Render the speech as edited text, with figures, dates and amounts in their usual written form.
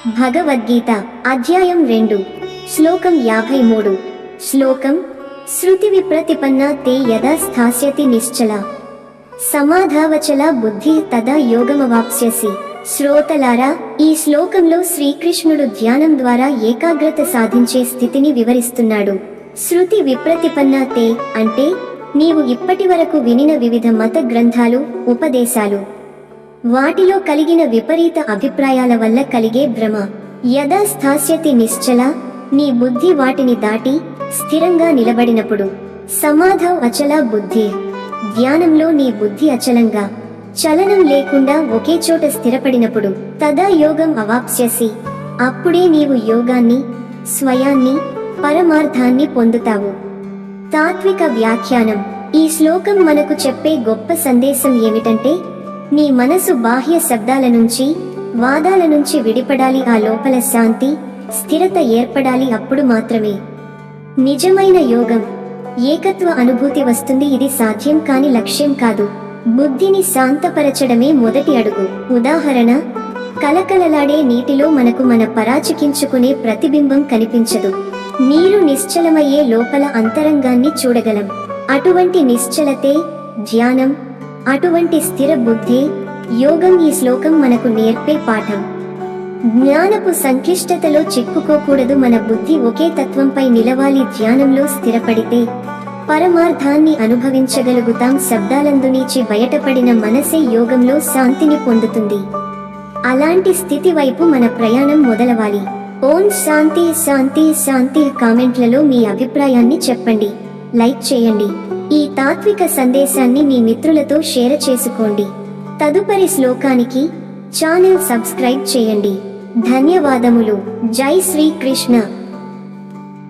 భగవద్గీత అధ్యాయం 2 శ్లోకం 53 శ్లోకం శృతి విప్రతిపన్నా తే యదా స్థాస్యతి నిశ్చల సమాధావచల బుద్ధి తదా యోగమవాప్స్యసి. శ్రోతలారా, ఈ శ్లోకంలో శ్రీకృష్ణుడు ధ్యానం ద్వారా ఏకాగ్రత సాధించే స్థితిని వివరిస్తున్నాడు. శృతి విప్రతిపన్నా తే అంటే నీవు ఇప్పటివరకు వినిన వివిధ మత గ్రంథాలు, ఉపదేశాలు, వాటిలో కలిగిన విపరీత అభిప్రాయాల వల్ల కలిగే భ్రమ. యదా స్థాస్యతి నిశ్చల, నీ బుద్ధి వాటిని దాటి స్థిరంగా నిలబడినప్పుడు. సమాధౌ అచల బుద్ధి, ధ్యానంలో నీ బుద్ధి అచలంగా, చలనం లేకుండా ఒకే చోట స్థిరపడినప్పుడు. తదా యోగం అవాప్స్యసి, అప్పుడే నీవు యోగాన్ని, స్వయాన్ని, పరమార్థాన్ని పొందుతావు. తాత్విక వ్యాఖ్యానం. ఈ శ్లోకం మనకు చెప్పే గొప్ప సందేశం ఏమిటంటే, నీ మనసు బాహ్య శబ్దాల నుంచి, వాదాల నుంచి విడిపడాలి. ఆ లోపల శాంతి, స్థిరత ఏర్పడాలి. అప్పుడు మాత్రమే నిజమైన యోగం, ఏకత్వ అనుభూతి వస్తుంది. ఇది సాధ్యం కాని లక్ష్యం కాదు. బుద్ధిని శాంతపరచడమే మొదటి అడుగు. ఉదాహరణ, కలకలలాడే నీటిలో మనకు మన పరాచికించుకునే ప్రతిబింబం కనిపించదు. నీరు నిశ్చలమయ్యే లోపల అంతరంగాన్ని చూడగలం. అటువంటి నిశ్చలతే ధ్యానం, అటువంటి స్థిర బుద్ధే యోగం. ఈ శ్లోకం మనకు నేర్పే పాఠం. జ్ఞానపు సంక్లిష్టతలో చిక్కుకోకూడదు. మన బుద్ధి ఒకే తత్వంపై నిలవాలి. ధ్యానంలో స్థిరపడితే పరమార్థాన్ని అనుభవించగలుగుతాం. శబ్దాలందునిచి బయటపడిన మనసే యోగంలో శాంతిని పొందుతుంది. అలాంటి స్థితి వైపు మన ప్రయాణం మొదలవాలి. ఓం శాంతి శాంతి శాంతి. కామెంట్లలో మీ అభిప్రాయాన్ని చెప్పండి, లైక్ చేయండి. ఈ తాత్విక సందేశాన్ని మీ మిత్రులతో షేర్ చేసుకోండి. తదుపరి శ్లోకానికి ఛానల్ సబ్స్క్రైబ్ చేయండి. ధన్యవాదములు. జై శ్రీకృష్ణ.